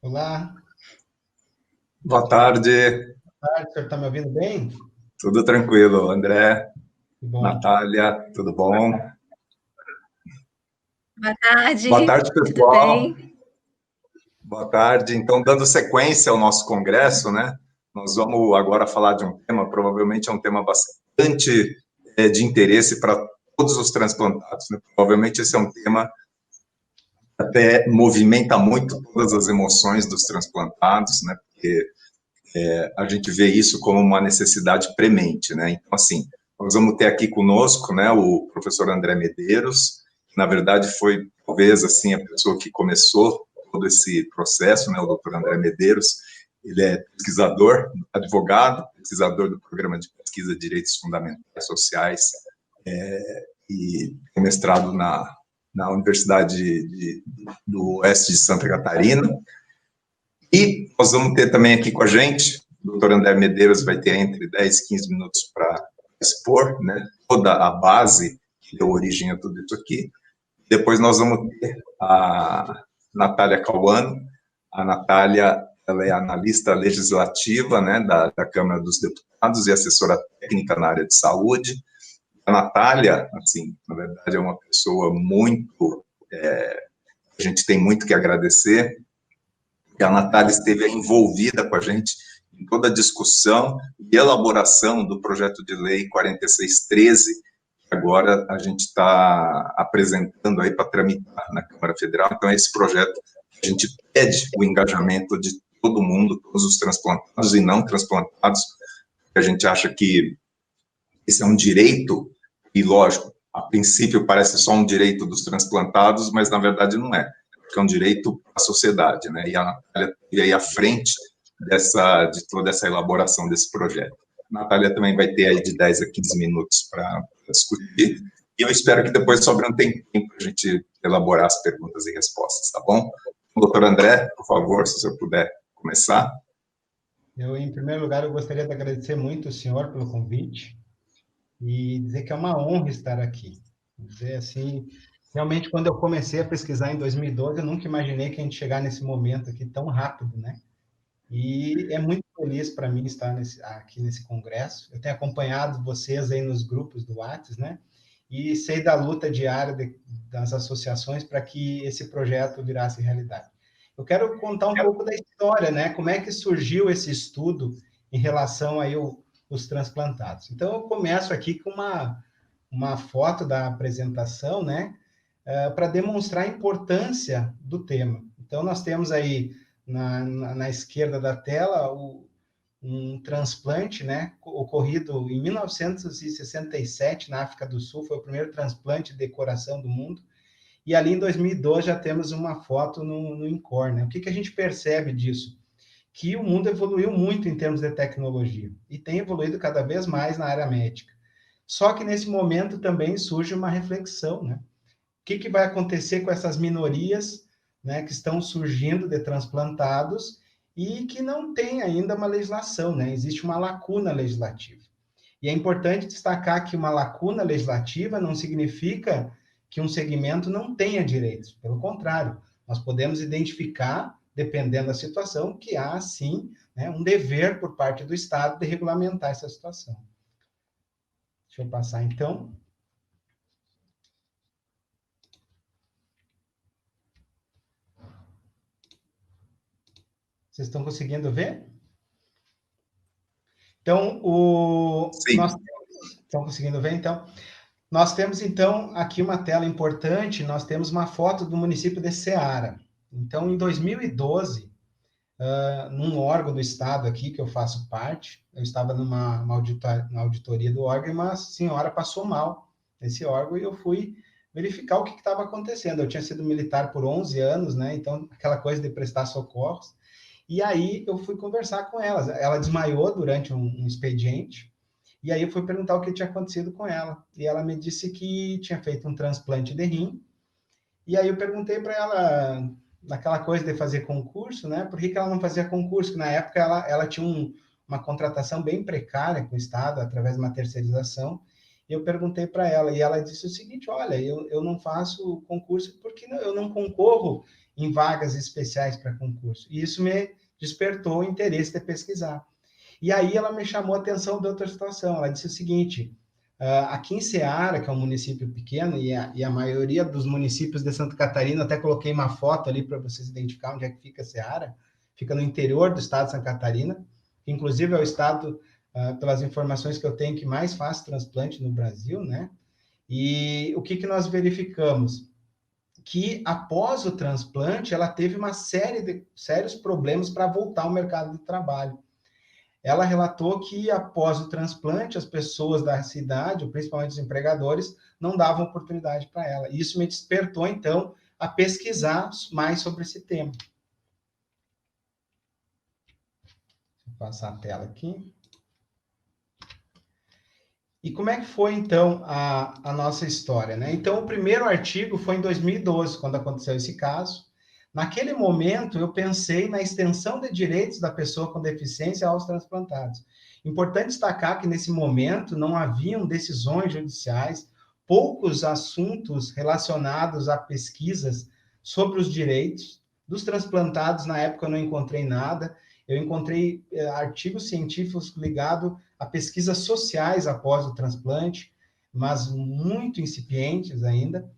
Olá, Boa tarde, boa tarde, o senhor está me ouvindo bem? tudo tranquilo, André, Que bom. Natália, tudo bom? Boa Boa tarde, tarde, tudo pessoal. bem? Boa tarde. Então, dando sequência ao nosso congresso, né? Nós vamos agora falar de um tema, provavelmente é um tema bastante de interesse para todos os transplantados, né? Provavelmente esse é um tema que até movimenta muito todas as emoções dos transplantados, né? Porque a gente vê isso como uma necessidade premente, né? Então, assim, nós vamos ter aqui conosco, né, o professor André Medeiros, que, na verdade, foi, talvez, assim, a pessoa que começou todo esse processo, né, o doutor André Medeiros. Ele é pesquisador, advogado, pesquisador do Programa de Pesquisa de Direitos Fundamentais Sociais e tem mestrado na Universidade do Oeste de Santa Catarina. E nós vamos ter também aqui com a gente, o doutor André Medeiros vai ter entre 10 e 15 minutos para expor, né, toda a base que deu origem a tudo isso aqui. Depois nós vamos ter a Natália Cauano. A Natália, ela é analista legislativa, né, da Câmara dos Deputados e assessora técnica na área de saúde. A Natália, assim, na verdade, é uma pessoa muito... a gente tem muito que agradecer, que a Natália esteve envolvida com a gente em toda a discussão e elaboração do projeto de lei 4613, que agora a gente está apresentando aí para tramitar na Câmara Federal. Então, é esse projeto que a gente pede o engajamento de todo mundo, todos os transplantados e não transplantados, porque a gente acha que esse é um direito, e lógico, a princípio parece só um direito dos transplantados, mas na verdade não é, porque é um direito à sociedade, né? E a Natália esteve aí à frente de toda essa elaboração desse projeto. A Natália também vai ter aí de 10 a 15 minutos para discutir, e eu espero que depois sobre um tempinho para a gente elaborar as perguntas e respostas, tá bom? Doutor André, por favor, se o senhor puder começar. Em primeiro lugar, eu gostaria de agradecer muito o senhor pelo convite e dizer que é uma honra estar aqui. Dizer assim, realmente, quando eu comecei a pesquisar em 2012, eu nunca imaginei que a gente chegar nesse momento aqui tão rápido, né? E é muito feliz para mim estar aqui nesse congresso. Eu tenho acompanhado vocês aí nos grupos do Whats, né? E sei da luta diária das associações para que esse projeto virasse realidade. Eu quero contar um pouco da história, né? Como é que surgiu esse estudo em relação aí os transplantados. Então, eu começo aqui com uma foto da apresentação, né? Para demonstrar a importância do tema. Então, nós temos aí na esquerda da tela um transplante, né, ocorrido em 1967 na África do Sul, foi o primeiro transplante de coração do mundo, e ali em 2012 já temos uma foto no INCOR, né? O que a gente percebe disso? Que o mundo evoluiu muito em termos de tecnologia, e tem evoluído cada vez mais na área médica. Só que nesse momento também surge uma reflexão, né? O que vai acontecer com essas minorias, né, que estão surgindo de transplantados e que não tem ainda uma legislação, né? Existe uma lacuna legislativa. E é importante destacar que uma lacuna legislativa não significa que um segmento não tenha direitos. Pelo contrário, nós podemos identificar, dependendo da situação, que há, sim, né, um dever por parte do Estado de regulamentar essa situação. Deixa eu passar, então. Vocês estão conseguindo ver? Então, nós Sim. estão conseguindo ver, então? Nós temos, então, aqui uma tela importante, nós temos uma foto do município de Ceará. Então, em 2012, num órgão do Estado aqui, que eu faço parte, eu estava na auditoria do órgão e uma senhora passou mal nesse órgão e eu fui verificar o que estava acontecendo. Eu tinha sido militar por 11 anos, né? Então, aquela coisa de prestar socorros. E aí eu fui conversar com ela. Ela desmaiou durante um expediente. E aí eu fui perguntar o que tinha acontecido com ela. E ela me disse que tinha feito um transplante de rim. E aí eu perguntei para ela, naquela coisa de fazer concurso, né? Por que ela não fazia concurso? Que na época ela tinha uma contratação bem precária com o Estado, através de uma terceirização. eu perguntei para ela, e ela disse o seguinte, olha, eu não faço concurso porque eu não concorro em vagas especiais para concurso. E isso me despertou o interesse de pesquisar. E aí ela me chamou a atenção de outra situação. Ela disse o seguinte, aqui em Ceará, que é um município pequeno, e a maioria dos municípios de Santa Catarina, até coloquei uma foto ali para vocês identificar onde é que fica Ceará, fica no interior do estado de Santa Catarina, que inclusive é o estado, pelas informações que eu tenho, que mais faz transplante no Brasil, né? E o que nós verificamos? Que após o transplante, ela teve uma série de sérios problemas para voltar ao mercado de trabalho. Ela relatou que após o transplante, as pessoas da cidade, principalmente os empregadores, não davam oportunidade para ela. E isso me despertou, então, a pesquisar mais sobre esse tema. Vou passar a tela aqui. E como é que foi, então, a nossa história, né? Então, o primeiro artigo foi em 2012, quando aconteceu esse caso. Naquele momento, eu pensei na extensão de direitos da pessoa com deficiência aos transplantados. Importante destacar que, nesse momento, não haviam decisões judiciais, poucos assuntos relacionados a pesquisas sobre os direitos dos transplantados. Na época, eu não encontrei nada. Eu encontrei artigos científicos ligados a pesquisas sociais após o transplante, mas muito incipientes ainda.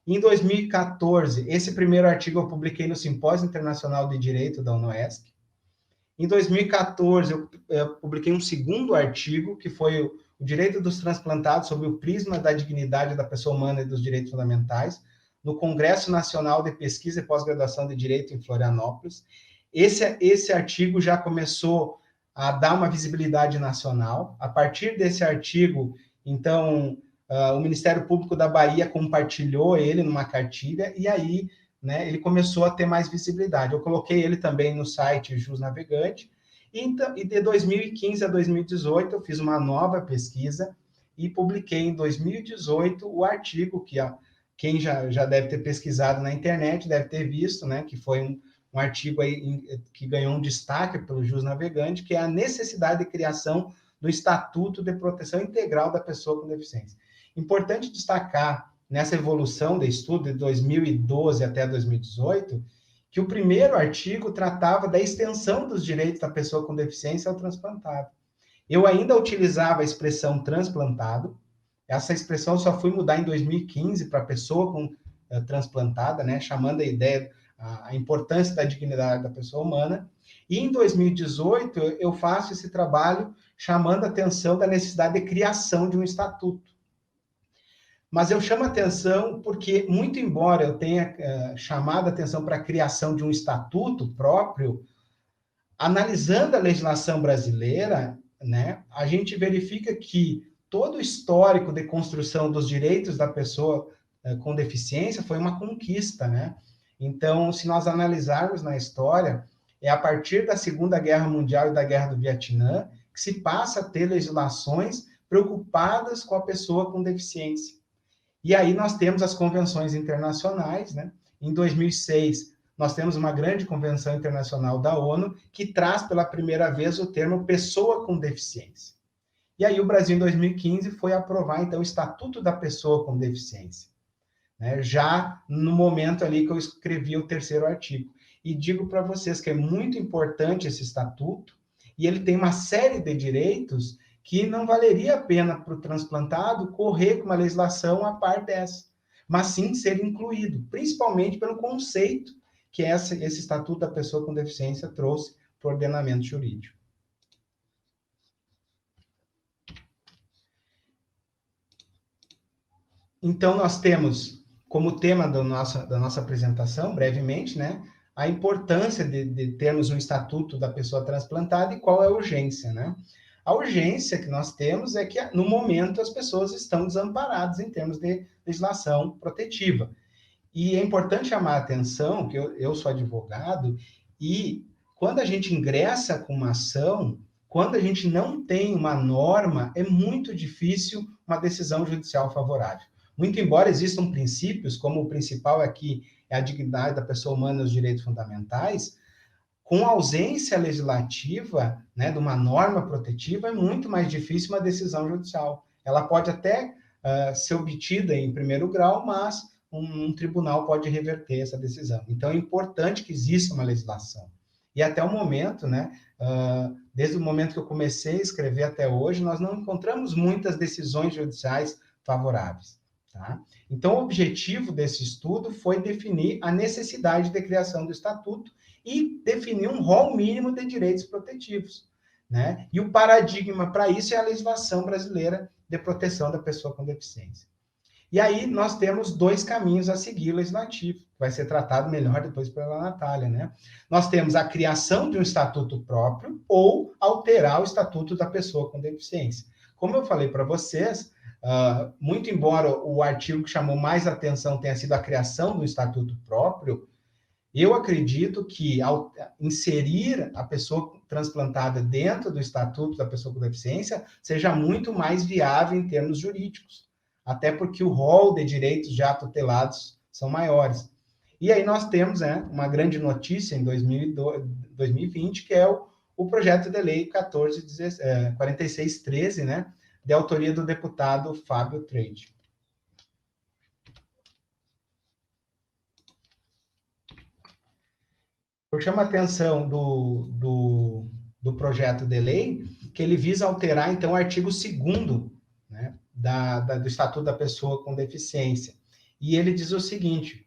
Em 2014, esse primeiro artigo eu publiquei no Simpósio Internacional de Direito da UNOESC. Em 2014, eu publiquei um segundo artigo, que foi o Direito dos Transplantados sob o prisma da dignidade da pessoa humana e dos direitos fundamentais, no Congresso Nacional de Pesquisa e Pós-Graduação de Direito em Florianópolis. Esse artigo já começou a dar uma visibilidade nacional. A partir desse artigo, então, o Ministério Público da Bahia compartilhou ele numa cartilha, e aí, né, ele começou a ter mais visibilidade. Eu coloquei ele também no site Jus Navegante, e de 2015 a 2018 eu fiz uma nova pesquisa e publiquei em 2018 o artigo que quem já deve ter pesquisado na internet deve ter visto, né, que foi um artigo aí que ganhou um destaque pelo Jus Navegante, que é a necessidade de criação do Estatuto de Proteção Integral da Pessoa com Deficiência. Importante destacar, nessa evolução de estudo de 2012 até 2018, que o primeiro artigo tratava da extensão dos direitos da pessoa com deficiência ao transplantado. Eu ainda utilizava a expressão transplantado, essa expressão só fui mudar em 2015 para pessoa com transplantada, né, chamando a ideia, a importância da dignidade da pessoa humana, e em 2018 eu faço esse trabalho chamando a atenção da necessidade de criação de um estatuto. Mas eu chamo a atenção porque, muito embora eu tenha chamado a atenção para a criação de um estatuto próprio, analisando a legislação brasileira, né, a gente verifica que todo o histórico de construção dos direitos da pessoa com deficiência foi uma conquista, né? Então, se nós analisarmos na história, é a partir da Segunda Guerra Mundial e da Guerra do Vietnã que se passa a ter legislações preocupadas com a pessoa com deficiência. E aí nós temos as convenções internacionais, né? Em 2006, nós temos uma grande convenção internacional da ONU que traz pela primeira vez o termo pessoa com deficiência. E aí o Brasil, em 2015, foi aprovar, então, o Estatuto da Pessoa com Deficiência, né? Já no momento ali que eu escrevi o terceiro artigo. E digo para vocês que é muito importante esse estatuto, e ele tem uma série de direitos que não valeria a pena para o transplantado correr com uma legislação a par dessa, mas sim ser incluído, principalmente pelo conceito que esse Estatuto da Pessoa com Deficiência trouxe para o ordenamento jurídico. Então, nós temos como tema da nossa apresentação, brevemente, né, a importância de termos um Estatuto da Pessoa Transplantada e qual é a urgência, né? A urgência que nós temos é que, no momento, as pessoas estão desamparadas em termos de legislação protetiva. E é importante chamar a atenção, que eu sou advogado, e quando a gente ingressa com uma ação, quando a gente não tem uma norma, é muito difícil uma decisão judicial favorável. Muito embora existam princípios, como o principal aqui é a dignidade da pessoa humana e os direitos fundamentais, com ausência legislativa, né, de uma norma protetiva, é muito mais difícil uma decisão judicial. Ela pode até ser obtida em primeiro grau, mas um tribunal pode reverter essa decisão. Então, é importante que exista uma legislação. E até o momento, né, desde o momento que eu comecei a escrever até hoje, nós não encontramos muitas decisões judiciais favoráveis. Tá? Então, o objetivo desse estudo foi definir a necessidade de criação do estatuto e definir um rol mínimo de direitos protetivos. Né? E o paradigma para isso é a legislação brasileira de proteção da pessoa com deficiência. E aí nós temos dois caminhos a seguir legislativo, que vai ser tratado melhor depois pela Natália, né? Nós temos a criação de um estatuto próprio ou alterar o estatuto da pessoa com deficiência. Como eu falei para vocês, muito embora o artigo que chamou mais atenção tenha sido a criação do estatuto próprio, eu acredito que ao inserir a pessoa transplantada dentro do estatuto da pessoa com deficiência seja muito mais viável em termos jurídicos, até porque o rol de direitos já tutelados são maiores. E aí nós temos, né, uma grande notícia em 2020, que é o projeto de lei 4613, né, de autoria do deputado Fábio Treide. Eu chamo a atenção do projeto de lei, que ele visa alterar, então, o artigo 2º, né, do Estatuto da Pessoa com Deficiência. E ele diz o seguinte,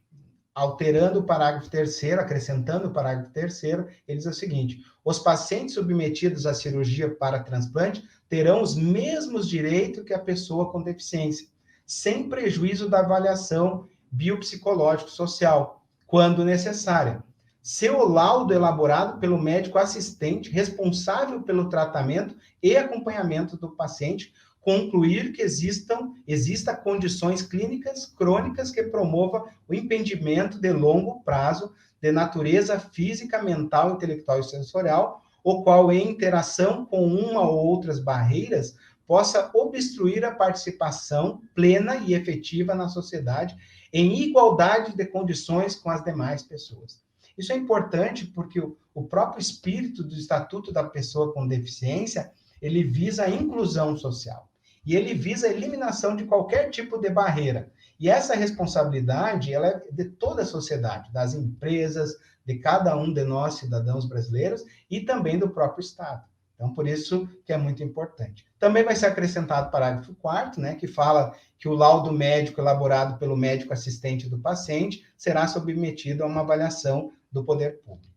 alterando o parágrafo 3º, acrescentando o parágrafo 3º, ele diz o seguinte, os pacientes submetidos à cirurgia para transplante terão os mesmos direitos que a pessoa com deficiência, sem prejuízo da avaliação biopsicológico-social, quando necessária. Seu laudo elaborado pelo médico assistente responsável pelo tratamento e acompanhamento do paciente concluir que exista condições clínicas crônicas que promovam o impedimento de longo prazo de natureza física, mental, intelectual e sensorial, o qual, em interação com uma ou outras barreiras, possa obstruir a participação plena e efetiva na sociedade em igualdade de condições com as demais pessoas. Isso é importante porque o próprio espírito do Estatuto da Pessoa com Deficiência, ele visa a inclusão social. E ele visa a eliminação de qualquer tipo de barreira. E essa responsabilidade, ela é de toda a sociedade, das empresas, de cada um de nós, cidadãos brasileiros, e também do próprio Estado. Então, por isso que é muito importante. Também vai ser acrescentado o parágrafo 4º, né, que fala que o laudo médico elaborado pelo médico assistente do paciente será submetido a uma avaliação do poder público.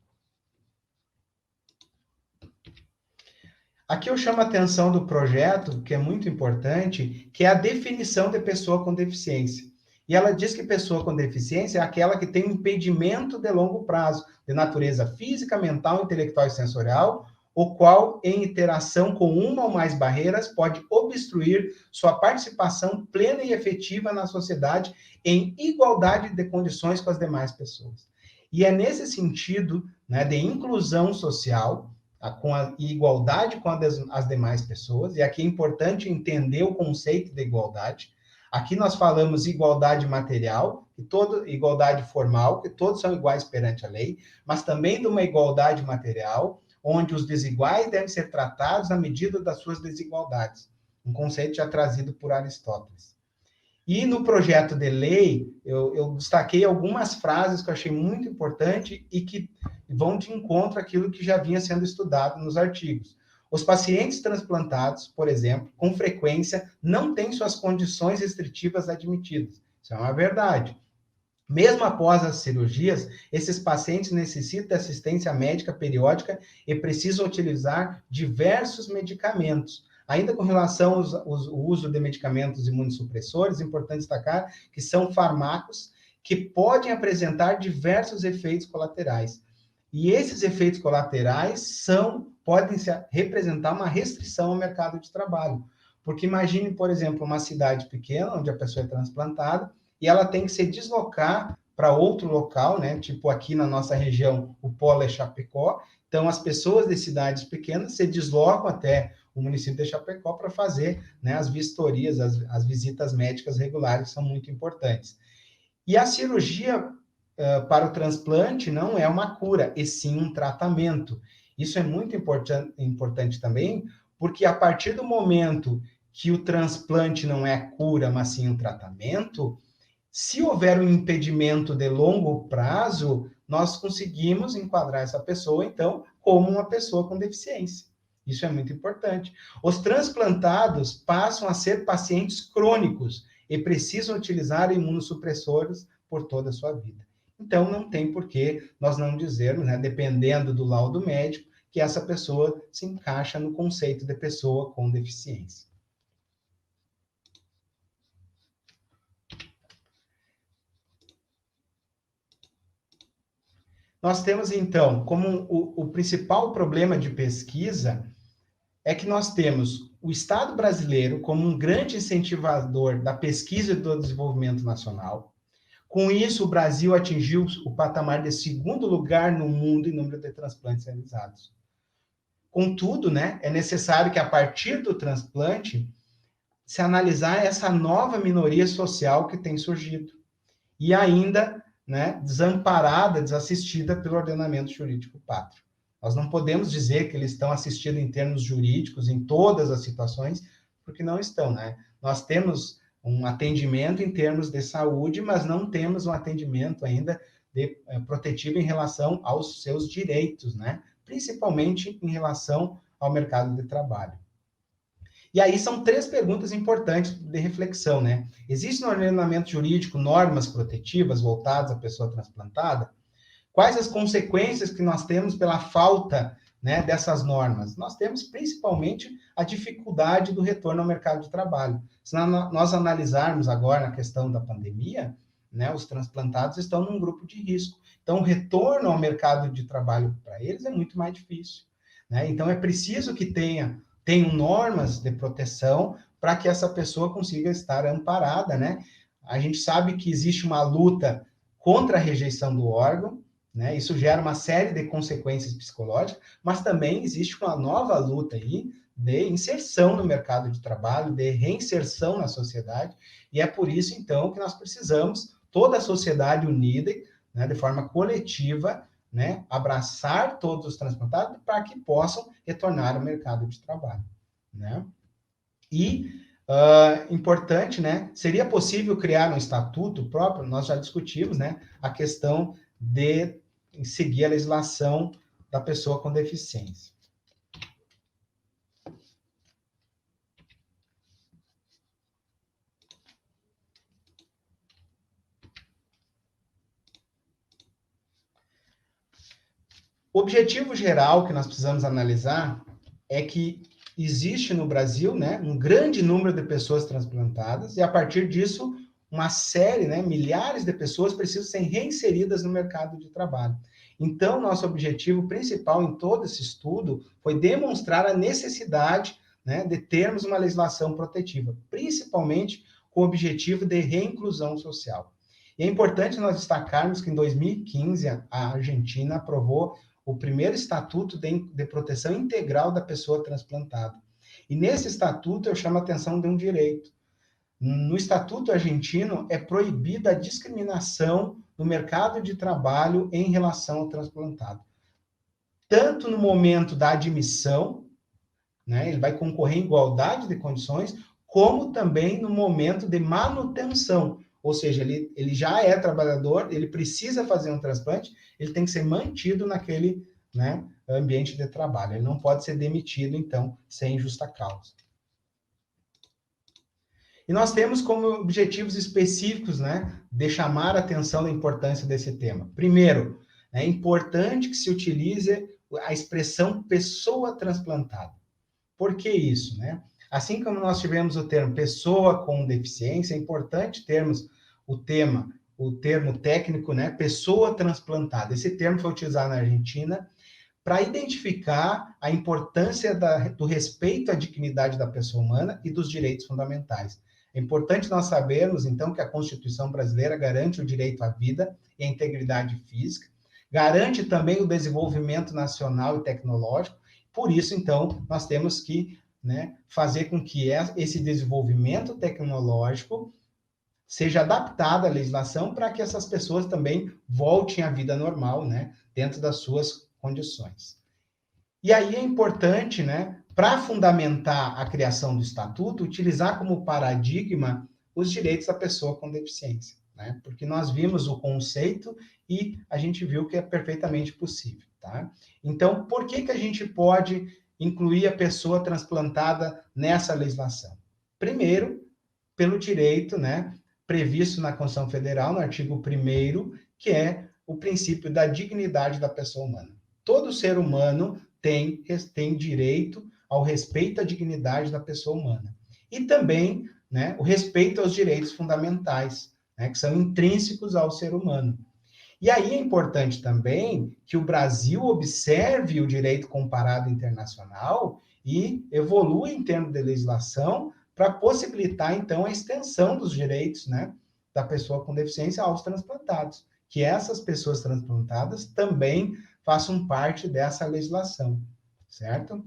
Aqui eu chamo a atenção do projeto, que é muito importante, que é a definição de pessoa com deficiência. E ela diz que pessoa com deficiência é aquela que tem um impedimento de longo prazo, de natureza física, mental, intelectual e sensorial, o qual, em interação com uma ou mais barreiras, pode obstruir sua participação plena e efetiva na sociedade em igualdade de condições com as demais pessoas. E é nesse sentido, né, de inclusão social, com a igualdade com as demais pessoas, e aqui é importante entender o conceito de igualdade. Aqui nós falamos igualdade material, igualdade formal, que todos são iguais perante a lei, mas também de uma igualdade material, onde os desiguais devem ser tratados à medida das suas desigualdades. Um conceito já trazido por Aristóteles. E no projeto de lei, eu destaquei algumas frases que eu achei muito importante e que vão de encontro àquilo que já vinha sendo estudado nos artigos. Os pacientes transplantados, por exemplo, com frequência, não têm suas condições restritivas admitidas. Isso é uma verdade. Mesmo após as cirurgias, esses pacientes necessitam de assistência médica periódica e precisam utilizar diversos medicamentos. Ainda com relação ao uso de medicamentos imunossupressores, é importante destacar que são fármacos que podem apresentar diversos efeitos colaterais. E esses efeitos colaterais podem representar uma restrição ao mercado de trabalho. Porque imagine, por exemplo, uma cidade pequena, onde a pessoa é transplantada, e ela tem que se deslocar para outro local, né? Tipo aqui na nossa região, o polo é Chapecó. Então, as pessoas de cidades pequenas se deslocam até o município de Chapecó para fazer, né, as vistorias, as visitas médicas regulares, que são muito importantes. E a cirurgia para o transplante não é uma cura, e sim um tratamento. Isso é muito importante também, porque a partir do momento que o transplante não é a cura, mas sim um tratamento, se houver um impedimento de longo prazo, nós conseguimos enquadrar essa pessoa, então, como uma pessoa com deficiência. Isso é muito importante. Os transplantados passam a ser pacientes crônicos e precisam utilizar imunossupressores por toda a sua vida. Então, não tem por que nós não dizermos, né, dependendo do laudo médico, que essa pessoa se encaixa no conceito de pessoa com deficiência. Nós temos, então, como o principal problema de pesquisa é que nós temos o Estado brasileiro como um grande incentivador da pesquisa e do desenvolvimento nacional. Com isso, o Brasil atingiu o patamar de segundo lugar no mundo em número de transplantes realizados. Contudo, né, é necessário que, a partir do transplante, se analisar essa nova minoria social que tem surgido. E ainda, né, desamparada, desassistida pelo ordenamento jurídico pátrio. Nós não podemos dizer que eles estão assistidos em termos jurídicos em todas as situações, porque não estão, né? Nós temos um atendimento em termos de saúde, mas não temos um atendimento ainda protetivo em relação aos seus direitos, né? Principalmente em relação ao mercado de trabalho. E aí são 3 perguntas importantes de reflexão, né? Existe no ordenamento jurídico normas protetivas voltadas à pessoa transplantada? Quais as consequências que nós temos pela falta, né, dessas normas? Nós temos principalmente a dificuldade do retorno ao mercado de trabalho. Se nós analisarmos agora a questão da pandemia, né, os transplantados estão num grupo de risco. Então, o retorno ao mercado de trabalho para eles é muito mais difícil, né? Então, é preciso que tenham normas de proteção para que essa pessoa consiga estar amparada, né? A gente sabe que existe uma luta contra a rejeição do órgão, né? Isso gera uma série de consequências psicológicas, mas também existe uma nova luta aí de inserção no mercado de trabalho, de reinserção na sociedade, e é por isso, então, que nós precisamos, toda a sociedade unida, né, de forma coletiva, né, abraçar todos os transplantados para que possam retornar ao mercado de trabalho, né? E importante, né? Seria possível criar um estatuto próprio? Nós já discutimos, né, a questão de seguir a legislação da pessoa com deficiência. O objetivo geral que nós precisamos analisar é que existe no Brasil, né, um grande número de pessoas transplantadas, e a partir disso, uma série, né, milhares de pessoas precisam ser reinseridas no mercado de trabalho. Então, nosso objetivo principal em todo esse estudo foi demonstrar a necessidade, né, de termos uma legislação protetiva, principalmente com o objetivo de reinclusão social. E é importante nós destacarmos que em 2015 a Argentina aprovou o primeiro estatuto de proteção integral da pessoa transplantada. E nesse estatuto eu chamo a atenção de um direito. No estatuto argentino é proibida a discriminação no mercado de trabalho em relação ao transplantado. Tanto no momento da admissão, né, ele vai concorrer em igualdade de condições, como também no momento de manutenção. Ou seja, ele já é trabalhador, ele precisa fazer um transplante, ele tem que ser mantido naquele, né, ambiente de trabalho. Ele não pode ser demitido, então, sem justa causa. E nós temos como objetivos específicos, né, de chamar a atenção da importância desse tema. Primeiro, é importante que se utilize a expressão pessoa transplantada. Por que isso, né? Assim como nós tivemos o termo pessoa com deficiência, é importante termos o termo técnico, né, pessoa transplantada. Esse termo foi utilizado na Argentina para identificar a importância do respeito à dignidade da pessoa humana e dos direitos fundamentais. É importante nós sabermos, então, que a Constituição brasileira garante o direito à vida e à integridade física, garante também o desenvolvimento nacional e tecnológico. Por isso, então, nós temos que, né, fazer com que esse desenvolvimento tecnológico seja adaptado à legislação para que essas pessoas também voltem à vida normal, né, dentro das suas condições. E aí é importante, né, para fundamentar a criação do estatuto, utilizar como paradigma os direitos da pessoa com deficiência, né? Porque nós vimos o conceito e a gente viu que é perfeitamente possível, tá? Então, por que a gente pode incluir a pessoa transplantada nessa legislação? Primeiro, pelo direito, né, previsto na Constituição Federal, no artigo 1º, que é o princípio da dignidade da pessoa humana. Todo ser humano tem direito ao respeito à dignidade da pessoa humana. E também, né, o respeito aos direitos fundamentais, né, que são intrínsecos ao ser humano. E aí é importante também que o Brasil observe o direito comparado internacional e evolua em termos de legislação para possibilitar, então, a extensão dos direitos, né, da pessoa com deficiência aos transplantados. Que essas pessoas transplantadas também façam parte dessa legislação, certo?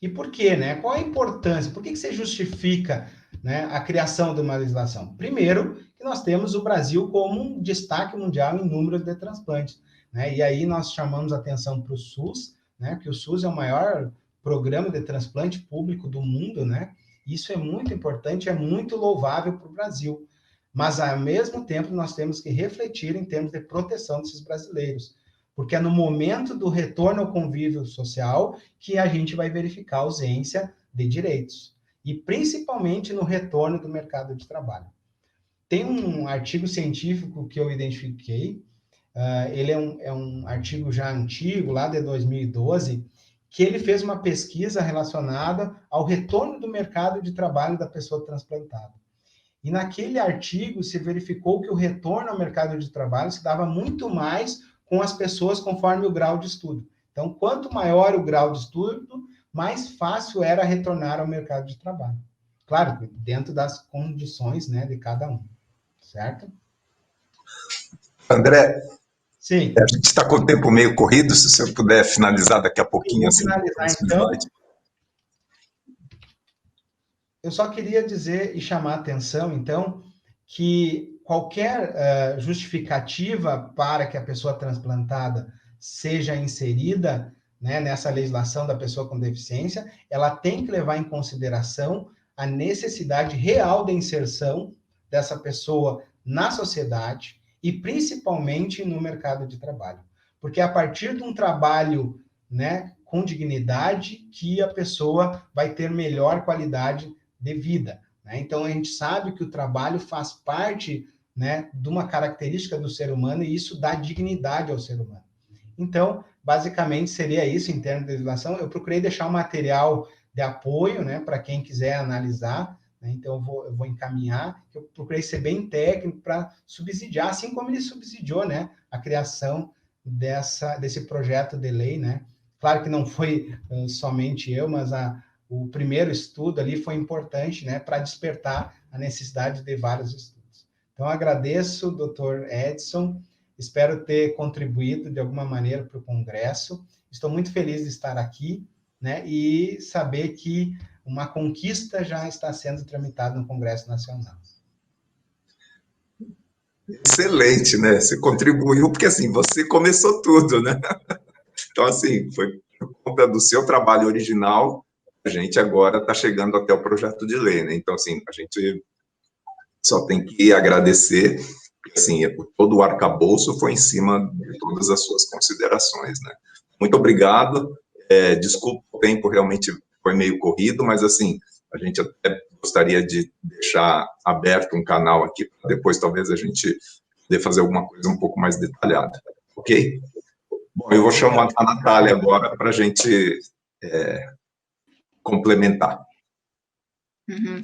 E por quê, né? Qual a importância? Por que você justifica, né, a criação de uma legislação? Primeiro, que nós temos o Brasil como um destaque mundial em número de transplantes, né? E aí nós chamamos atenção para o SUS, né? Que o SUS é o maior programa de transplante público do mundo, né? Isso é muito importante, é muito louvável para o Brasil. Mas, ao mesmo tempo, nós temos que refletir em termos de proteção desses brasileiros, porque é no momento do retorno ao convívio social que a gente vai verificar a ausência de direitos, e principalmente no retorno do mercado de trabalho. Tem um artigo científico que eu identifiquei, ele é um artigo já antigo, lá de 2012, que ele fez uma pesquisa relacionada ao retorno do mercado de trabalho da pessoa transplantada. E naquele artigo se verificou que o retorno ao mercado de trabalho se dava muito mais com as pessoas conforme o grau de estudo. Então, quanto maior o grau de estudo, mais fácil era retornar ao mercado de trabalho. Claro, dentro das condições, né, de cada um, certo? André, Sim. a gente está com o tempo meio corrido, se você puder finalizar daqui a pouquinho. Vou finalizar, então. Eu só queria dizer e chamar a atenção, então, que qualquer justificativa para que a pessoa transplantada seja inserida, né, nessa legislação da pessoa com deficiência, ela tem que levar em consideração a necessidade real de inserção dessa pessoa na sociedade e principalmente no mercado de trabalho. Porque é a partir de um trabalho, né, com dignidade que a pessoa vai ter melhor qualidade de vida, né? Então, a gente sabe que o trabalho faz parte, né, de uma característica do ser humano e isso dá dignidade ao ser humano. Então, basicamente, seria isso em termos de legislação. Eu procurei deixar um material de apoio, né, para quem quiser analisar, né? Então, eu vou encaminhar. Eu procurei ser bem técnico para subsidiar, assim como ele subsidiou, né, a criação desse projeto de lei, né? Claro que não foi somente eu, mas o primeiro estudo ali foi importante, né, para despertar a necessidade de vários estudos. Então, agradeço, doutor Edson, espero ter contribuído de alguma maneira para o Congresso. Estou muito feliz de estar aqui, né, e saber que uma conquista já está sendo tramitada no Congresso Nacional. Excelente, né? Você contribuiu porque, assim, você começou tudo, né? Então, assim, foi por conta do seu trabalho original, a gente agora está chegando até o projeto de lei, né? Então, assim, a gente só tem que agradecer, porque, assim, todo o arcabouço foi em cima de todas as suas considerações, né? Muito obrigado, desculpa o tempo, realmente foi meio corrido, mas, assim, a gente até gostaria de deixar aberto um canal aqui, depois talvez a gente poder fazer alguma coisa um pouco mais detalhada, ok? Bom, eu vou chamar a Natália agora para a gente complementar. Uhum.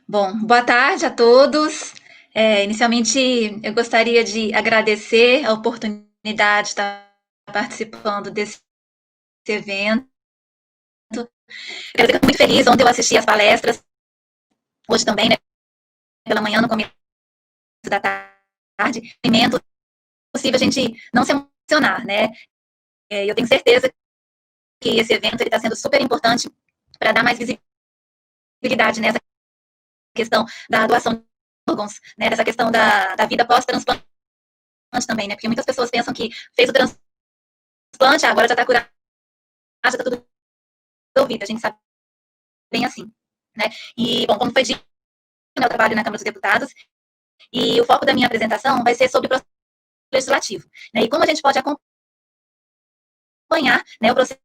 Bom, boa tarde a todos. Inicialmente, eu gostaria de agradecer a oportunidade de estar participando desse evento. Eu fico muito feliz, ontem eu assisti as palestras, hoje também, né, pela manhã, no começo da tarde. É possível a gente não se emocionar, né? Eu tenho certeza que esse evento está sendo super importante para dar mais visibilidade nessa questão da doação de órgãos, né, dessa questão da vida pós-transplante também, né? Porque muitas pessoas pensam que fez o transplante, agora já está curado, já está tudo resolvido. A gente sabe bem assim, né? E, bom, como foi dito, eu trabalho na Câmara dos Deputados, e o foco da minha apresentação vai ser sobre o processo legislativo, né? E como a gente pode acompanhar, né, o processo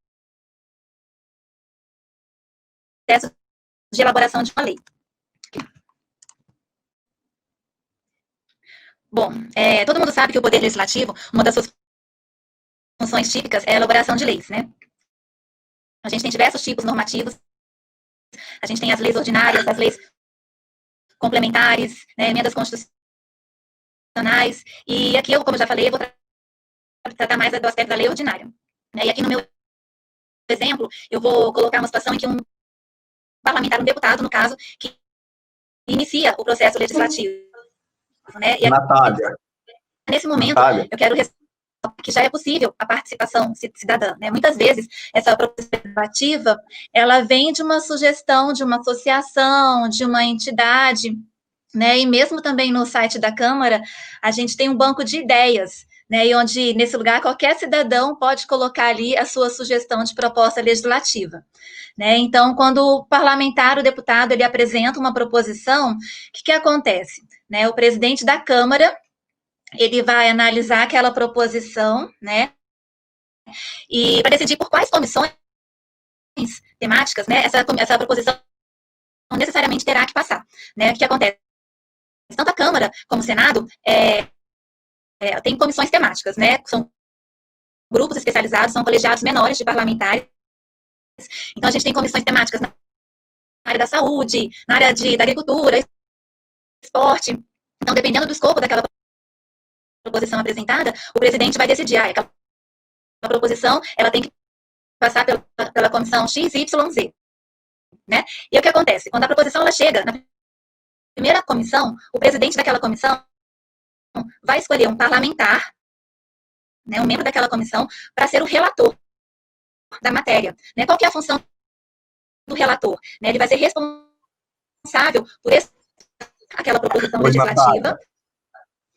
de elaboração de uma lei. Bom, todo mundo sabe que o Poder Legislativo, uma das suas funções típicas é a elaboração de leis, né? A gente tem diversos tipos normativos, a gente tem as leis ordinárias, as leis complementares, né, emendas constitucionais, e aqui, como eu já falei, eu vou tratar mais do aspecto da lei ordinária. Né? E aqui no meu exemplo, eu vou colocar uma situação em que um parlamentar, um deputado, no caso, que inicia o processo legislativo. Né? E aqui, Natália. Nesse momento, Natália, eu quero ressaltar que já é possível a participação cidadã. Né? Muitas vezes, essa proposição legislativa, ela vem de uma sugestão, de uma associação, de uma entidade, né? E mesmo também no site da Câmara, a gente tem um banco de ideias, né? E onde, nesse lugar, qualquer cidadão pode colocar ali a sua sugestão de proposta legislativa. Né? Então, quando o parlamentar, o deputado, ele apresenta uma proposição, o que acontece? Né? O presidente da Câmara, ele vai analisar aquela proposição, né? E para decidir por quais comissões temáticas, né? Essa proposição necessariamente terá que passar. Né? O que acontece? Tanto a Câmara como o Senado tem comissões temáticas, né? São grupos especializados, são colegiados menores de parlamentares. Então, a gente tem comissões temáticas na área da saúde, na área da agricultura, esporte. Então, dependendo do escopo daquela proposição apresentada, o presidente vai decidir, aquela proposição, ela tem que passar pela comissão X, Y, Z. Né? E o que acontece? Quando a proposição ela chega na primeira comissão, o presidente daquela comissão vai escolher um parlamentar, né, um membro daquela comissão, para ser o relator da matéria. Né? Qual que é a função do relator? Né? Ele vai ser responsável por aquela proposição legislativa. Natália,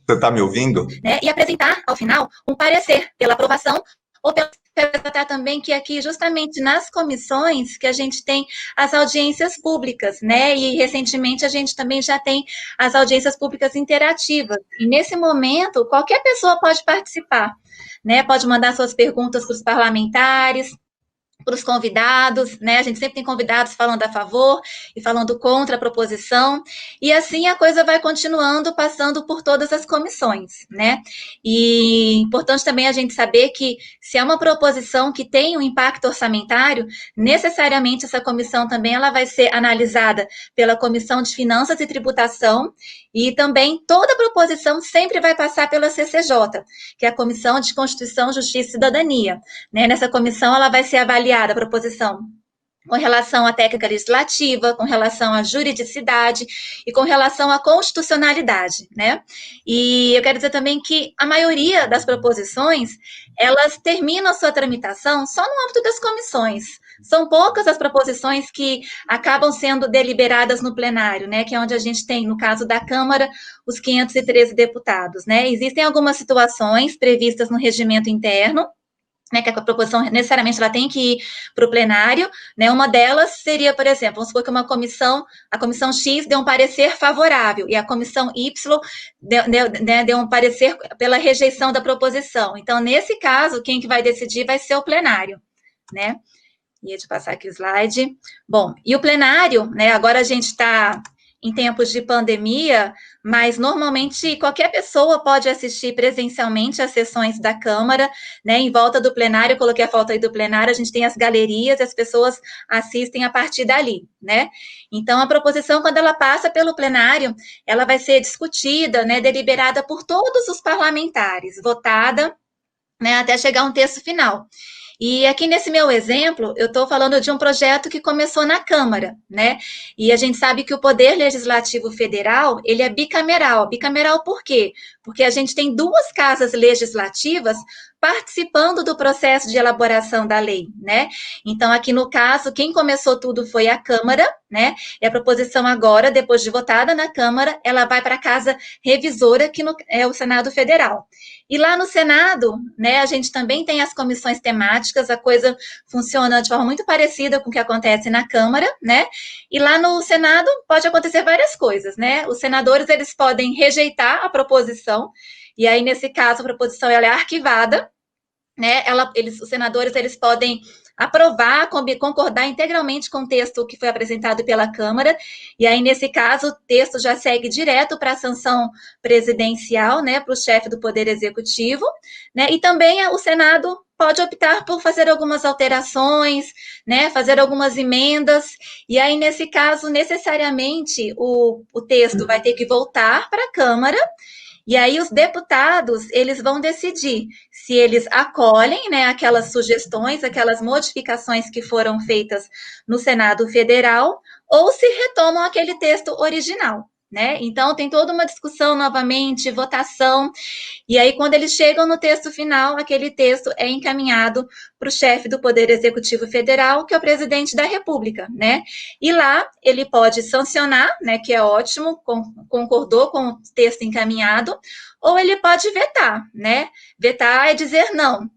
você está me ouvindo? Né? E apresentar, ao final, um parecer pela aprovação ou pela tratar também que aqui, justamente nas comissões, que a gente tem as audiências públicas, né? E recentemente a gente também já tem as audiências públicas interativas. E nesse momento, qualquer pessoa pode participar, né? Pode mandar suas perguntas para os parlamentares, para os convidados, né? A gente sempre tem convidados falando a favor e falando contra a proposição, e assim a coisa vai continuando, passando por todas as comissões, né? E importante também a gente saber que se é uma proposição que tem um impacto orçamentário, necessariamente essa comissão também ela vai ser analisada pela Comissão de Finanças e Tributação, e também toda proposição sempre vai passar pela CCJ, que é a Comissão de Constituição, Justiça e Cidadania, né? Nessa comissão ela vai ser avaliada a proposição com relação à técnica legislativa, com relação à juridicidade e com relação à constitucionalidade, né? E eu quero dizer também que a maioria das proposições, elas terminam a sua tramitação só no âmbito das comissões. São poucas as proposições que acabam sendo deliberadas no plenário, né? Que é onde a gente tem, no caso da Câmara, os 513 deputados, né? Existem algumas situações previstas no regimento interno, né, que a proposição necessariamente ela tem que ir para o plenário, né? Uma delas seria, por exemplo, vamos supor que a comissão X deu um parecer favorável e a comissão Y deu um parecer pela rejeição da proposição. Então, nesse caso, quem que vai decidir vai ser o plenário, né? Ia te passar aqui o slide. Bom, e o plenário, né? Agora a gente está em tempos de pandemia, mas normalmente qualquer pessoa pode assistir presencialmente às sessões da Câmara, né? Em volta do plenário, eu coloquei a foto aí do plenário, a gente tem as galerias, as pessoas assistem a partir dali, né? Então, a proposição, quando ela passa pelo plenário, ela vai ser discutida, né? Deliberada por todos os parlamentares, votada, né? Até chegar um texto final. E aqui nesse meu exemplo, eu estou falando de um projeto que começou na Câmara, né? E a gente sabe que o Poder Legislativo Federal, ele é bicameral. Bicameral por quê? Porque a gente tem duas casas legislativas participando do processo de elaboração da lei, né? Então, aqui no caso, quem começou tudo foi a Câmara, né? E a proposição agora, depois de votada na Câmara, ela vai para a Casa Revisora, que é o Senado Federal. E lá no Senado, né, a gente também tem as comissões temáticas, a coisa funciona de forma muito parecida com o que acontece na Câmara, né? E lá no Senado pode acontecer várias coisas, né? Os senadores, eles podem rejeitar a proposição, e aí, nesse caso, a proposição ela é arquivada, né? Os senadores, eles podem aprovar, concordar integralmente com o texto que foi apresentado pela Câmara, e aí, nesse caso, o texto já segue direto para a sanção presidencial, né, para o chefe do Poder Executivo, né, e também o Senado pode optar por fazer algumas alterações, né, fazer algumas emendas, e aí, nesse caso, necessariamente, o texto vai ter que voltar para a Câmara, e aí os deputados, eles vão decidir se eles acolhem, né, aquelas sugestões, aquelas modificações que foram feitas no Senado Federal, ou se retomam aquele texto original, né? Então, tem toda uma discussão novamente, votação, e aí, quando eles chegam no texto final, aquele texto é encaminhado para o chefe do Poder Executivo Federal, que é o presidente da República, né? E lá ele pode sancionar, né, que é ótimo, concordou com o texto encaminhado, ou ele pode vetar, né? Vetar é dizer não.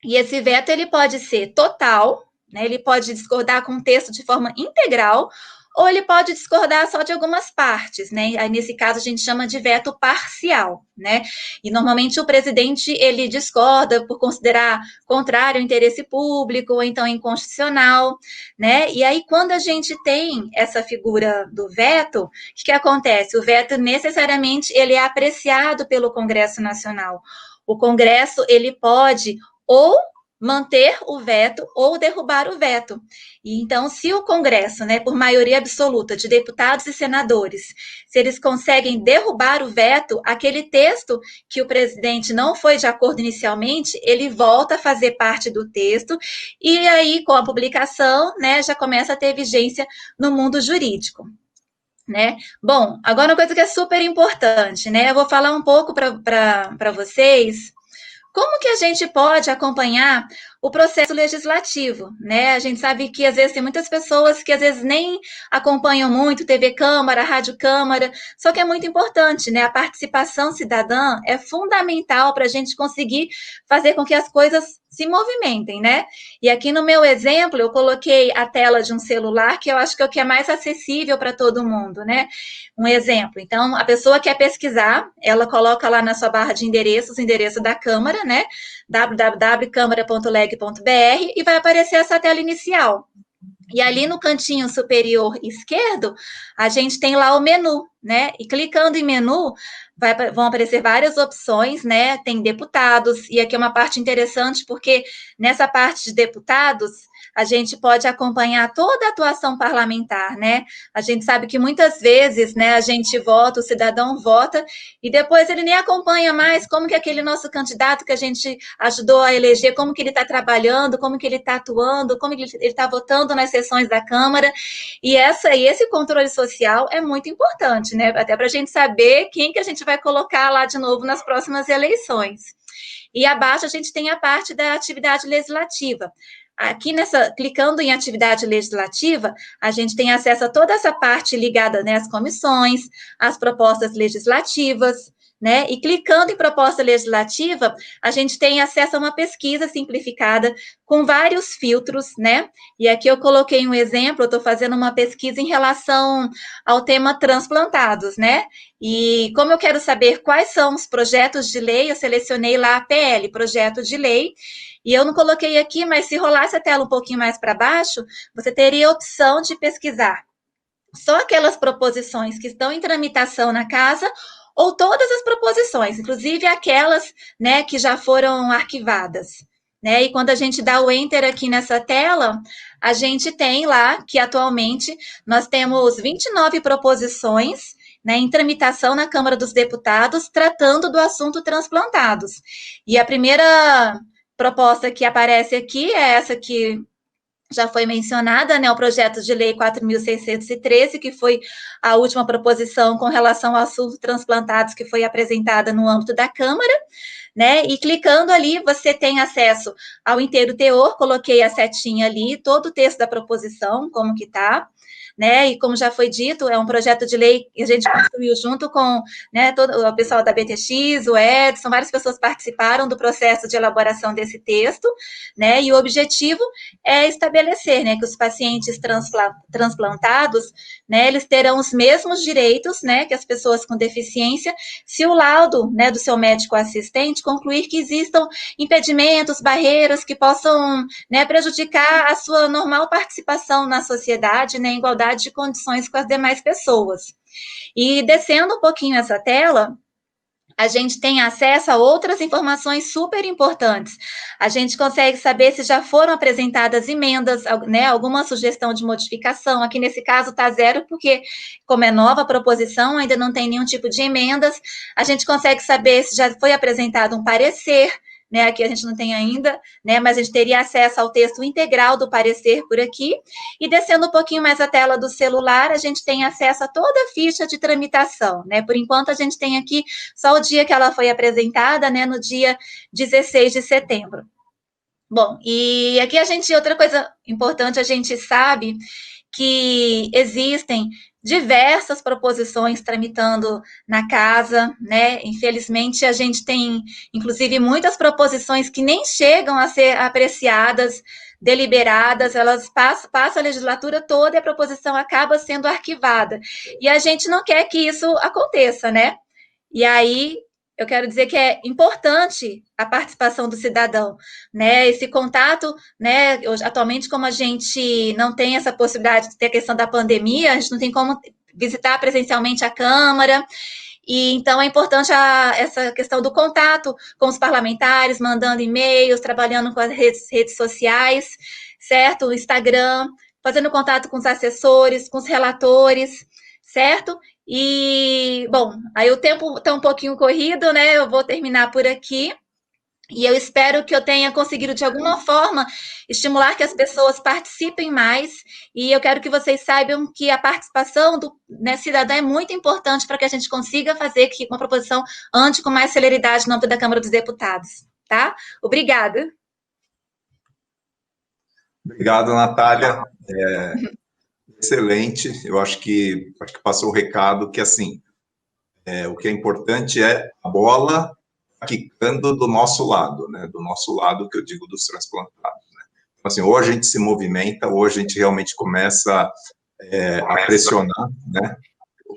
E esse veto ele pode ser total, né? Ele pode discordar com o texto de forma integral, ou ele pode discordar só de algumas partes, né? Aí, nesse caso, a gente chama de veto parcial, né? E, normalmente, o presidente, ele discorda por considerar contrário ao interesse público, ou então inconstitucional, né? E aí, quando a gente tem essa figura do veto, o que acontece? O veto, necessariamente, ele é apreciado pelo Congresso Nacional. O Congresso, ele pode ou manter o veto ou derrubar o veto. E então, se o Congresso, né, por maioria absoluta de deputados e senadores, se eles conseguem derrubar o veto, aquele texto que o presidente não foi de acordo inicialmente, ele volta a fazer parte do texto, e aí, com a publicação, né, já começa a ter vigência no mundo jurídico. Né? Bom, agora uma coisa que é super importante, né? Eu vou falar um pouco para vocês como que a gente pode acompanhar o processo legislativo, né? A gente sabe que às vezes tem muitas pessoas que às vezes nem acompanham muito TV Câmara, Rádio Câmara, só que é muito importante, né? A participação cidadã é fundamental para a gente conseguir fazer com que as coisas se movimentem, né? E aqui no meu exemplo, eu coloquei a tela de um celular, que eu acho que é o que é mais acessível para todo mundo, né? Um exemplo. Então, a pessoa quer pesquisar, ela coloca lá na sua barra de endereços, o endereço da Câmara, né? www.câmara.leg.br, e vai aparecer essa tela inicial. E ali no cantinho superior esquerdo, a gente tem lá o menu, né? E clicando em menu, vão aparecer várias opções, né? Tem deputados, e aqui é uma parte interessante, porque nessa parte de deputados, a gente pode acompanhar toda a atuação parlamentar, né? A gente sabe que muitas vezes, né, a gente vota, o cidadão vota, e depois ele nem acompanha mais como que aquele nosso candidato que a gente ajudou a eleger, como que ele está trabalhando, como que ele está atuando, como que ele está votando nas sessões da Câmara, e esse controle social é muito importante, né? Até para a gente saber quem que a gente vai colocar lá de novo nas próximas eleições. E abaixo a gente tem a parte da atividade legislativa. Aqui clicando em atividade legislativa, a gente tem acesso a toda essa parte ligada, né, às comissões, às propostas legislativas, né? E clicando em proposta legislativa, a gente tem acesso a uma pesquisa simplificada com vários filtros, né? E aqui eu coloquei um exemplo, eu estou fazendo uma pesquisa em relação ao tema transplantados, né? E como eu quero saber quais são os projetos de lei, eu selecionei lá a PL, projeto de lei, e eu não coloquei aqui, mas se rolasse a tela um pouquinho mais para baixo, você teria a opção de pesquisar só aquelas proposições que estão em tramitação na casa, ou todas as proposições, inclusive aquelas, né, que já foram arquivadas, né? E quando a gente dá o Enter aqui nessa tela, a gente tem lá que atualmente nós temos 29 proposições, né, em tramitação na Câmara dos Deputados, tratando do assunto transplantados. E a primeira proposta que aparece aqui é essa que já foi mencionada, né, o projeto de lei 4.613, que foi a última proposição com relação aos transplantados que foi apresentada no âmbito da Câmara, né, e clicando ali, você tem acesso ao inteiro teor, coloquei a setinha ali, todo o texto da proposição, como que tá, né, e como já foi dito, é um projeto de lei que a gente construiu junto com, né, todo o pessoal da BTX, o Edson, várias pessoas participaram do processo de elaboração desse texto, né, e o objetivo é estabelecer, né, que os pacientes transplantados, né, eles terão os mesmos direitos, né, que as pessoas com deficiência, se o laudo, né, do seu médico assistente concluir que existam impedimentos, barreiras que possam, né, prejudicar a sua normal participação na sociedade, né, em igualdade de condições com as demais pessoas. E descendo um pouquinho essa tela, a gente tem acesso a outras informações super importantes. A gente consegue saber se já foram apresentadas emendas, né, alguma sugestão de modificação. Aqui nesse caso está zero, porque como é nova a proposição, ainda não tem nenhum tipo de emendas. A gente consegue saber se já foi apresentado um parecer, né, aqui a gente não tem ainda, né, mas a gente teria acesso ao texto integral do parecer por aqui, e descendo um pouquinho mais a tela do celular, a gente tem acesso a toda a ficha de tramitação, né, por enquanto a gente tem aqui só o dia que ela foi apresentada, né, no dia 16 de setembro. Bom, e aqui outra coisa importante, a gente sabe que existem diversas proposições tramitando na casa, né? Infelizmente, a gente tem, inclusive, muitas proposições que nem chegam a ser apreciadas, deliberadas, elas passam a legislatura toda e a proposição acaba sendo arquivada. E a gente não quer que isso aconteça, né? E aí, eu quero dizer que é importante a participação do cidadão, né? Esse contato, né? Hoje, atualmente, como a gente não tem essa possibilidade de ter a questão da pandemia, a gente não tem como visitar presencialmente a Câmara, e então é importante essa questão do contato com os parlamentares, mandando e-mails, trabalhando com as redes sociais, certo? O Instagram, fazendo contato com os assessores, com os relatores, certo? E, bom, aí o tempo está um pouquinho corrido, né? Eu vou terminar por aqui. E eu espero que eu tenha conseguido, de alguma forma, estimular que as pessoas participem mais. E eu quero que vocês saibam que a participação do, né, cidadã é muito importante para que a gente consiga fazer que uma proposição ande com mais celeridade no âmbito da Câmara dos Deputados. Tá? Obrigada. Obrigado, Natália. Excelente. Eu acho que passou o recado que, assim, o que é importante é a bola quicando do nosso lado, né? Do nosso lado, que eu digo dos transplantados. Né? Então, assim, ou a gente se movimenta, ou a gente realmente começa a pressionar, né?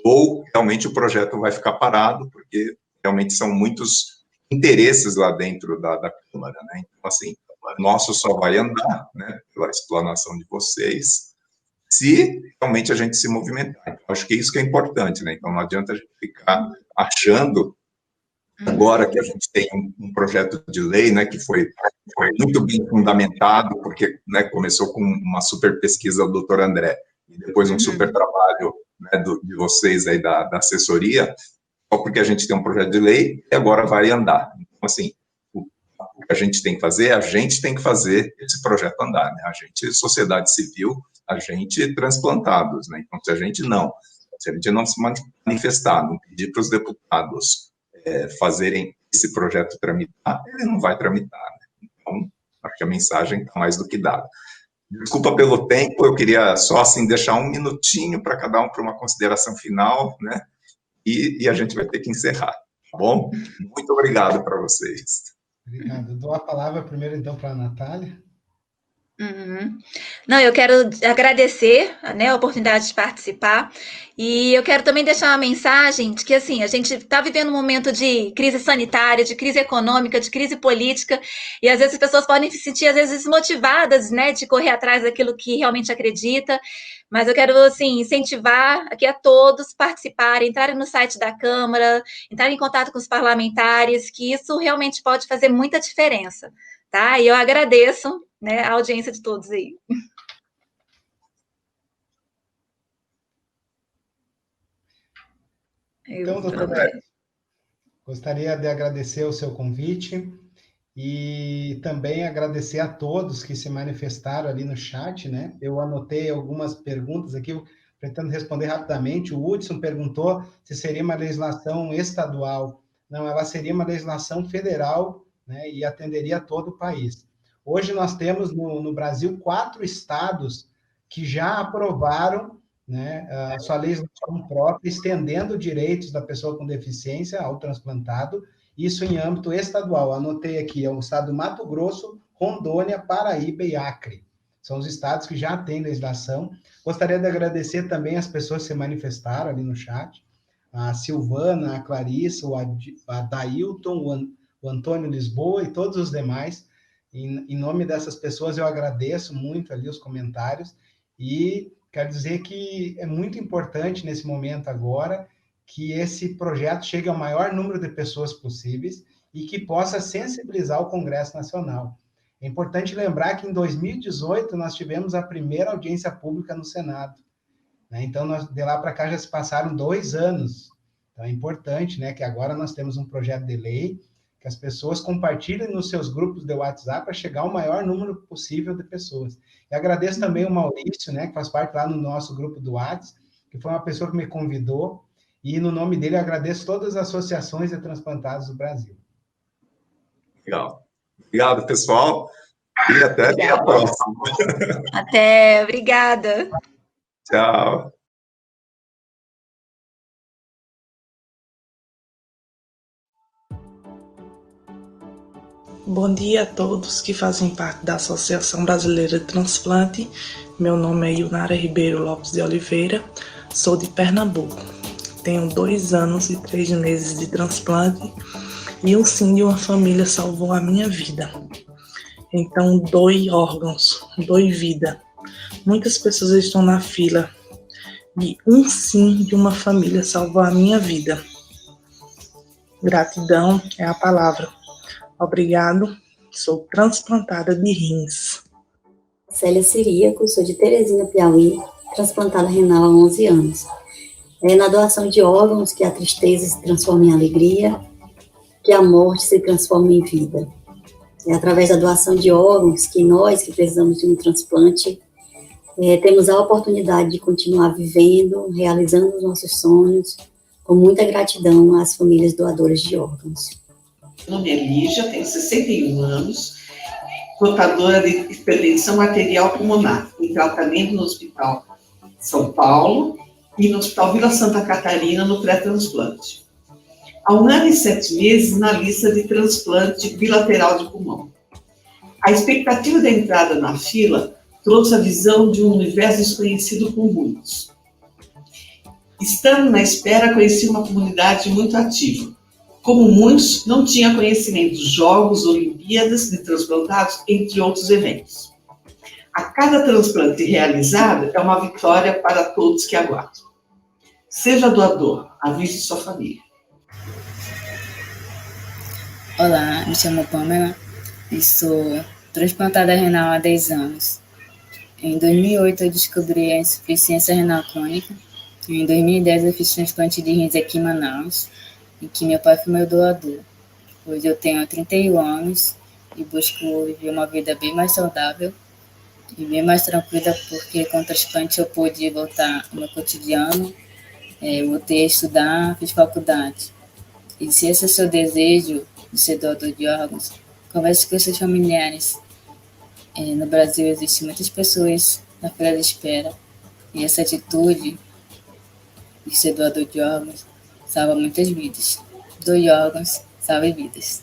Ou realmente o projeto vai ficar parado, porque realmente são muitos interesses lá dentro da Câmara, né? Então, assim, o nosso só vai andar, né? Pela explanação de vocês, se realmente a gente se movimentar. Então, acho que isso que é importante, né? Então, não adianta a gente ficar achando, agora que a gente tem um projeto de lei, né, que foi muito bem fundamentado, porque, né, começou com uma super pesquisa do doutor André, e depois um super trabalho, né, de vocês aí da assessoria, só porque a gente tem um projeto de lei e agora vai andar. Então, assim, o que a gente tem que fazer, a gente tem que fazer esse projeto andar, né? A gente, sociedade civil, a gente transplantados, né? Então, se a gente não se manifestar, não pedir para os deputados fazerem esse projeto tramitar, ele não vai tramitar, né? Então, acho que a mensagem está mais do que dada. Desculpa pelo tempo, eu queria só, assim, deixar um minutinho para cada um para uma consideração final, né? E a gente vai ter que encerrar, tá bom? Muito obrigado para vocês. Obrigado. Eu dou a palavra primeiro, então, para a Natália. Uhum. Não, eu quero agradecer, né, a oportunidade de participar, e eu quero também deixar uma mensagem de que, assim, a gente está vivendo um momento de crise sanitária, de crise econômica, de crise política, e às vezes as pessoas podem se sentir, às vezes, desmotivadas, né, de correr atrás daquilo que realmente acredita, mas eu quero, assim, incentivar aqui a todos participarem, entrarem no site da Câmara, entrarem em contato com os parlamentares, que isso realmente pode fazer muita diferença, tá? E eu agradeço, né, a audiência de todos aí. Então, doutor Beto, gostaria de agradecer o seu convite E também agradecer a todos que se manifestaram ali no chat, né? Eu anotei algumas perguntas aqui, pretendo responder rapidamente. O Hudson perguntou se seria uma legislação estadual. Não, ela seria uma legislação federal, né? E atenderia a todo o país. Hoje nós temos no Brasil 4 estados que já aprovaram, né, a sua legislação própria, estendendo direitos da pessoa com deficiência ao transplantado, isso em âmbito estadual. Anotei aqui, é o estado do Mato Grosso, Rondônia, Paraíba e Acre. São os estados que já têm legislação. Gostaria de agradecer também as pessoas que se manifestaram ali no chat, a Silvana, a Clarissa, o Adailton, o Antônio Lisboa e todos os demais. Em nome dessas pessoas, eu agradeço muito ali os comentários e quero dizer que é muito importante nesse momento agora que esse projeto chegue ao maior número de pessoas possíveis e que possa sensibilizar o Congresso Nacional. É importante lembrar que em 2018 nós tivemos a primeira audiência pública no Senado, né? Então, de lá para cá já se passaram 2 anos. Então, é importante, né, que agora nós temos um projeto de lei que as pessoas compartilhem nos seus grupos de WhatsApp para chegar ao maior número possível de pessoas. E agradeço também o Maurício, né, que faz parte lá no nosso grupo do WhatsApp, que foi uma pessoa que me convidou, e no nome dele eu agradeço todas as associações de transplantados do Brasil. Legal. Obrigado, pessoal. E até a próxima. Até, obrigada. Tchau. Bom dia a todos que fazem parte da Associação Brasileira de Transplante. Meu nome é Ilnara Ribeiro Lopes de Oliveira, sou de Pernambuco. Tenho 2 anos e 3 meses de transplante e um sim de uma família salvou a minha vida. Então, doe órgãos, doe vida. Muitas pessoas estão na fila e um sim de uma família salvou a minha vida. Gratidão é a palavra. Obrigado, sou transplantada de rins. Célia Ciríaco, sou de Teresina, Piauí, transplantada renal há 11 anos. É na doação de órgãos que a tristeza se transforma em alegria, que a morte se transforma em vida. É através da doação de órgãos que nós, que precisamos de um transplante, temos a oportunidade de continuar vivendo, realizando os nossos sonhos, com muita gratidão às famílias doadoras de órgãos. Meu nome é Lígia, tenho 61 anos, portadora de hipertensão arterial pulmonar, em tratamento no Hospital São Paulo e no Hospital Vila Santa Catarina, no pré-transplante. Há 1 ano e 7 meses na lista de transplante bilateral de pulmão. A expectativa da entrada na fila trouxe a visão de um universo desconhecido por muitos. Estando na espera, conheci uma comunidade muito ativa. Como muitos, não tinha conhecimento dos Jogos, Olimpíadas de transplantados, entre outros eventos. A cada transplante realizado é uma vitória para todos que aguardam. Seja doador, avise sua família. Olá, me chamo Pamela e sou transplantada renal há 10 anos. Em 2008 eu descobri a insuficiência renal crônica. Em 2010 eu fiz transplante de rins aqui em Manaus, em que meu pai foi meu doador. Hoje eu tenho 31 anos e busco viver uma vida bem mais saudável e bem mais tranquila, porque com o transplante eu pude voltar ao meu cotidiano, voltei a estudar, fiz faculdade. E se esse é o seu desejo de ser doador de órgãos, converse com seus familiares. No Brasil existem muitas pessoas na fila de espera e essa atitude de ser doador de órgãos salva muitas vidas. Doe órgãos, salve vidas.